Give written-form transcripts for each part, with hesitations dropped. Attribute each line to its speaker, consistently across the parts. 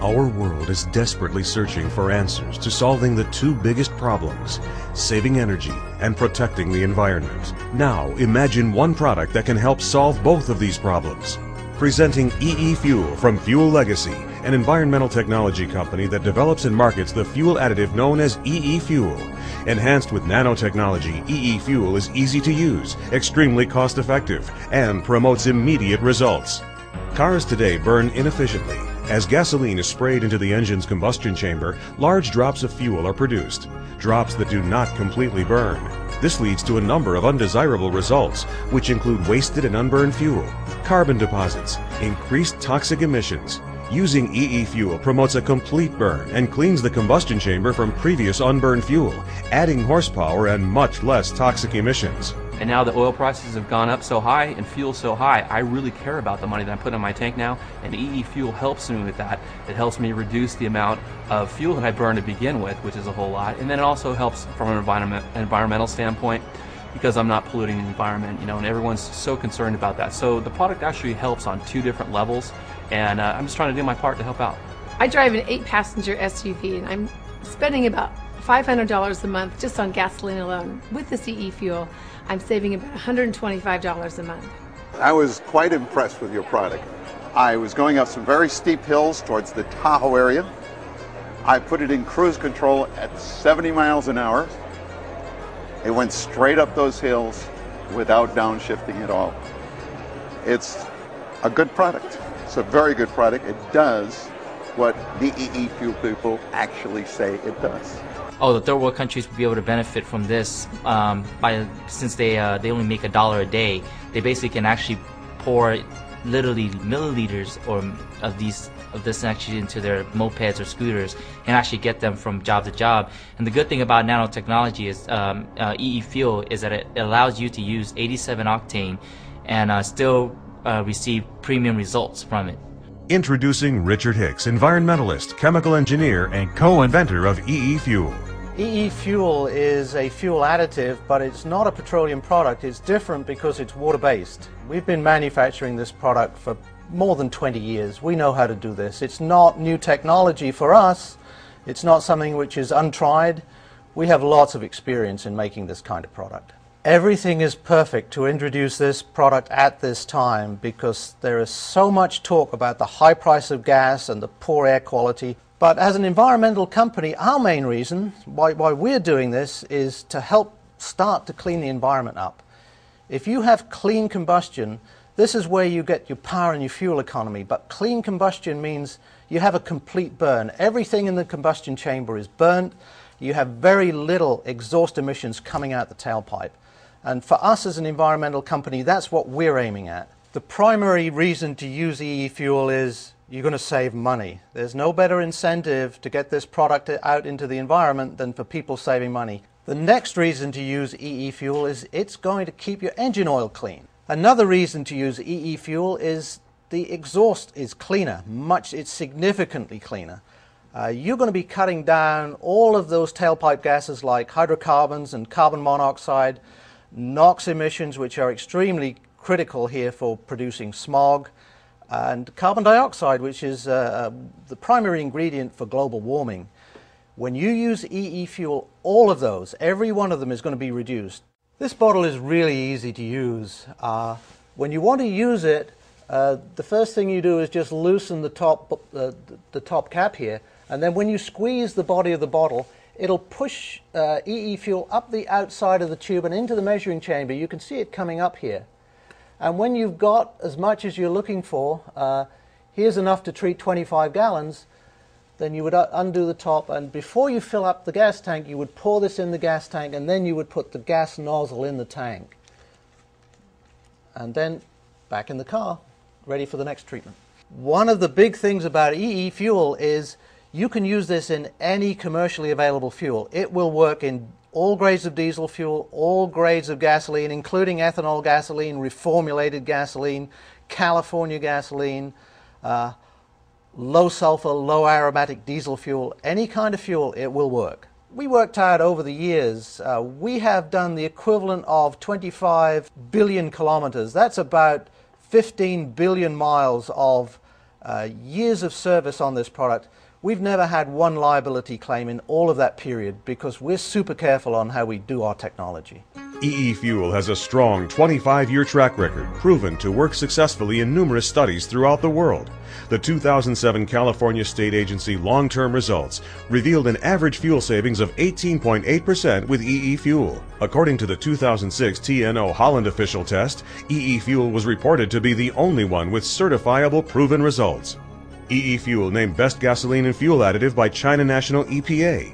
Speaker 1: Our world is desperately searching for answers to solving the two biggest problems, saving energy and protecting the environment. Now, imagine one product that can help solve both of these problems. Presenting EEFUEL from Fuel Legacy, an environmental technology company that develops and markets the fuel additive known as EEFUEL. Enhanced with nanotechnology, EEFUEL is easy to use, extremely cost-effective, and promotes immediate results. Cars today burn inefficiently. As gasoline is sprayed into the engine's combustion chamber, large drops of fuel are produced, drops that do not completely burn. This leads to a number of undesirable results, which include wasted and unburned fuel, carbon deposits, increased toxic emissions. Using EEFUEL promotes a complete burn and cleans the combustion chamber from previous unburned fuel, adding horsepower and much less toxic emissions.
Speaker 2: And now the oil prices have gone up so high and fuel so high, I really care about the money that I put in my tank now, and EEFUEL helps me with that. It helps me reduce the amount of fuel that I burn to begin with, which is a whole lot, and then it also helps from an environmental standpoint because I'm not polluting the environment, and everyone's so concerned about that. So the product actually helps on two different levels, and I'm just trying to do my part to help out.
Speaker 3: I drive an 8-passenger SUV, and I'm spending about $500 a month just on gasoline alone. With this EEFUEL, I'm saving about $125 a month.
Speaker 4: I was quite impressed with your product. I was going up some very steep hills towards the Tahoe area. I put it in cruise control at 70 miles an hour. It went straight up those hills without downshifting at all. It's a good product. It's a very good product. It does what the EEFUEL people actually say it does.
Speaker 5: Oh, the third world countries would be able to benefit from this since they only make $1 a day. They basically can actually pour literally milliliters of this actually into their mopeds or scooters and actually get them from job to job. And the good thing about nanotechnology is EEFUEL is that it allows you to use 87 octane and still receive premium results from it.
Speaker 1: Introducing Richard Hicks, environmentalist, chemical engineer, and co-inventor of EEFUEL.
Speaker 6: EEFUEL is a fuel additive, but it's not a petroleum product. It's different because it's water-based. We've been manufacturing this product for more than 20 years. We know how to do this. It's not new technology for us. It's not something which is untried. We have lots of experience in making this kind of product. Everything is perfect to introduce this product at this time because there is so much talk about the high price of gas and the poor air quality. But as an environmental company, our main reason why we're doing this is to help start to clean the environment up. If you have clean combustion, this is where you get your power and your fuel economy. But clean combustion means you have a complete burn. Everything in the combustion chamber is burnt. You have very little exhaust emissions coming out the tailpipe. And for us as an environmental company, that's what we're aiming at. The primary reason to use EEFUEL is you're going to save money. There's no better incentive to get this product out into the environment than for people saving money. The next reason to use EEFUEL is it's going to keep your engine oil clean. Another reason to use EEFUEL is the exhaust is cleaner. It's significantly cleaner. You're going to be cutting down all of those tailpipe gases like hydrocarbons and carbon monoxide, NOx emissions, which are extremely critical here for producing smog, and carbon dioxide, which is the primary ingredient for global warming. When you use EEFUEL, all of those, every one of them is going to be reduced. This bottle is really easy to use. When you want to use it, the first thing you do is just loosen the top cap here, and then when you squeeze the body of the bottle, it'll push EEFUEL up the outside of the tube and into the measuring chamber. You can see it coming up here. And when you've got as much as you're looking for, here's enough to treat 25 gallons, then you would undo the top, and before you fill up the gas tank, you would pour this in the gas tank, and then you would put the gas nozzle in the tank. And then back in the car, ready for the next treatment. One of the big things about EEFUEL is you can use this in any commercially available fuel. It will work in all grades of diesel fuel, all grades of gasoline, including ethanol gasoline, reformulated gasoline, California gasoline, low sulfur, low aromatic diesel fuel, any kind of fuel, it will work. We worked out over the years, we have done the equivalent of 25 billion kilometers. That's about 15 billion miles of years of service on this product. We've never had one liability claim in all of that period because we're super careful on how we do our technology.
Speaker 1: EEFUEL has a strong 25-year track record, proven to work successfully in numerous studies throughout the world. The 2007 California State Agency long-term results revealed an average fuel savings of 18.8% with EEFUEL. According to the 2006 TNO Holland official test, EEFUEL was reported to be the only one with certifiable proven results. EEFUEL named Best Gasoline and Fuel Additive by China National EPA.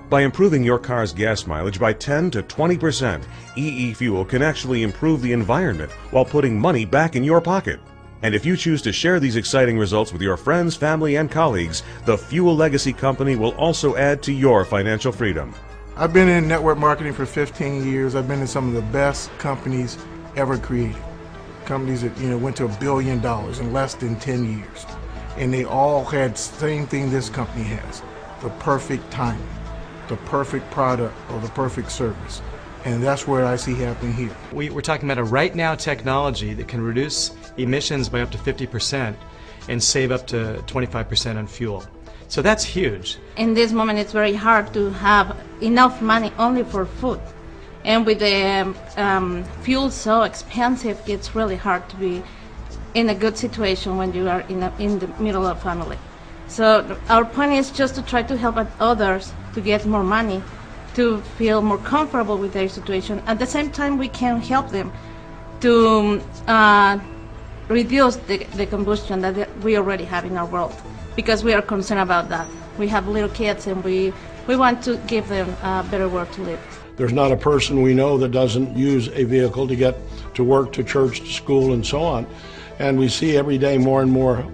Speaker 1: By improving your car's gas mileage by 10 to 20%, EEFUEL can actually improve the environment while putting money back in your pocket. And if you choose to share these exciting results with your friends, family, and colleagues, the Fuel Legacy Company will also add to your financial freedom.
Speaker 7: I've been in network marketing for 15 years. I've been in some of the best companies ever created. Companies that went to $1 billion in less than 10 years. And they all had the same thing this company has, the perfect timing, the perfect product, or the perfect service. And that's what I see happening here.
Speaker 8: We're talking about a right now technology that can reduce emissions by up to 50% and save up to 25% on fuel. So that's huge.
Speaker 9: In this moment it's very hard to have enough money only for food. And with the fuel so expensive, it's really hard to be in a good situation when you are in the middle of family. So our point is just to try to help others to get more money, to feel more comfortable with their situation. At the same time, we can help them to reduce the combustion that we already have in our world, because we are concerned about that. We have little kids and we want to give them a better world to live.
Speaker 10: There's not a person we know that doesn't use a vehicle to get to work, to church, to school, and so on. And we see every day more and more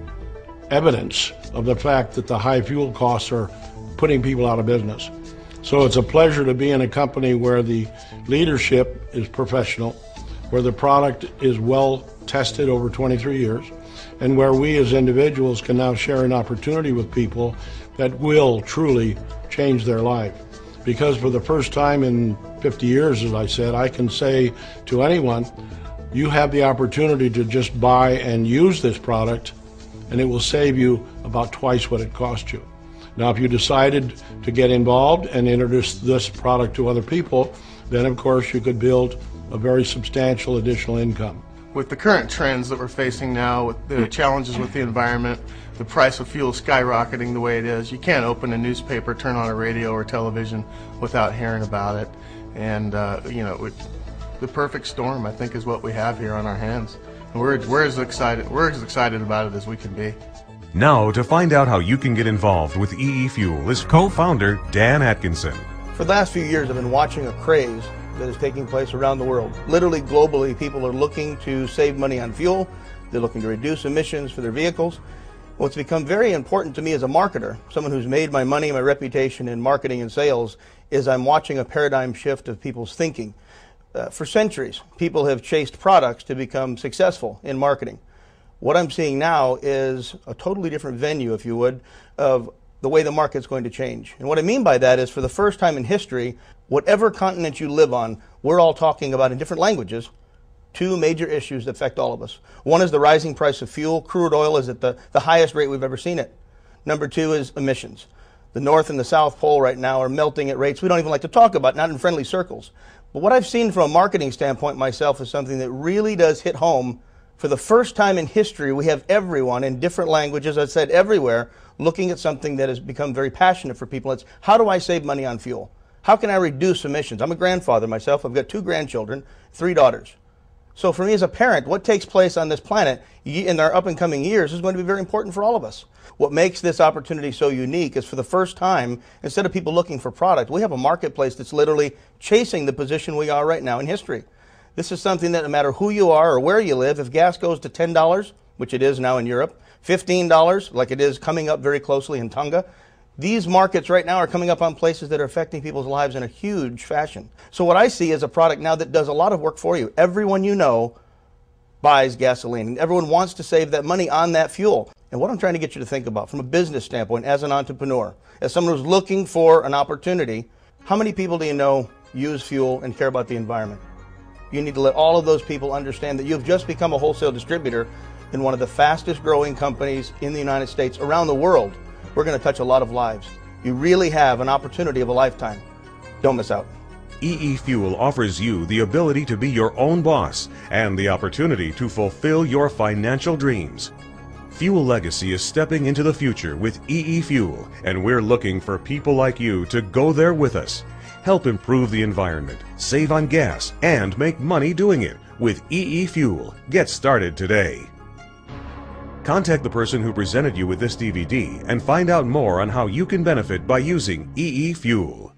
Speaker 10: evidence of the fact that the high fuel costs are putting people out of business. So it's a pleasure to be in a company where the leadership is professional, where the product is well tested over 23 years, and where we as individuals can now share an opportunity with people that will truly change their life. Because for the first time in 50 years, as I said, I can say to anyone, you have the opportunity to just buy and use this product, and it will save you about twice what it cost you. Now, if you decided to get involved and introduce this product to other people, then of course you could build a very substantial additional income.
Speaker 7: With the current trends that we're facing now, with the challenges with the environment, the price of fuel skyrocketing the way it is, you can't open a newspaper, turn on a radio or television without hearing about it. And the perfect storm, I think, is what we have here on our hands. And we're as excited about it as we can be.
Speaker 1: Now, to find out how you can get involved with EEFUEL is co-founder Dan Atkinson.
Speaker 11: For the last few years, I've been watching a craze that is taking place around the world. Literally, globally, people are looking to save money on fuel. They're looking to reduce emissions for their vehicles. What's become very important to me as a marketer, someone who's made my money, my reputation in marketing and sales, is I'm watching a paradigm shift of people's thinking. For centuries, people have chased products to become successful in marketing. What I'm seeing now is a totally different venue, if you would, of the way the market's going to change. And what I mean by that is, for the first time in history, whatever continent you live on, we're all talking about in different languages two major issues that affect all of us. One is the rising price of fuel. Crude oil is at the highest rate we've ever seen it. Number two is emissions. The North and the South Pole right now are melting at rates we don't even like to talk about, not in friendly circles. But what I've seen from a marketing standpoint myself is something that really does hit home. For the first time in history, we have everyone in different languages, I said everywhere, looking at something that has become very passionate for people. It's, how do I save money on fuel? How can I reduce emissions? I'm a grandfather myself. I've got 2 grandchildren, 3 daughters. So for me as a parent, what takes place on this planet in our up and coming years is going to be very important for all of us. What makes this opportunity so unique is, for the first time, instead of people looking for product, we have a marketplace that's literally chasing the position we are right now in history. This is something that no matter who you are or where you live, if gas goes to $10, which it is now in Europe, $15, like it is coming up very closely in Tonga, these markets right now are coming up on places that are affecting people's lives in a huge fashion. So what I see is a product now that does a lot of work for you. Everyone you know buys gasoline, and everyone wants to save that money on that fuel. And what I'm trying to get you to think about from a business standpoint, as an entrepreneur, as someone who's looking for an opportunity, how many people do you know use fuel and care about the environment? You need to let all of those people understand that you've just become a wholesale distributor in one of the fastest growing companies in the United States, around the world. We're going to touch a lot of lives. You really have an opportunity of a lifetime. Don't miss out.
Speaker 1: EEFUEL offers you the ability to be your own boss and the opportunity to fulfill your financial dreams. Fuel Legacy is stepping into the future with EEFUEL, and we're looking for people like you to go there with us. Help improve the environment, save on gas, and make money doing it with EEFUEL. Get started today. Contact the person who presented you with this DVD and find out more on how you can benefit by using EEFUEL.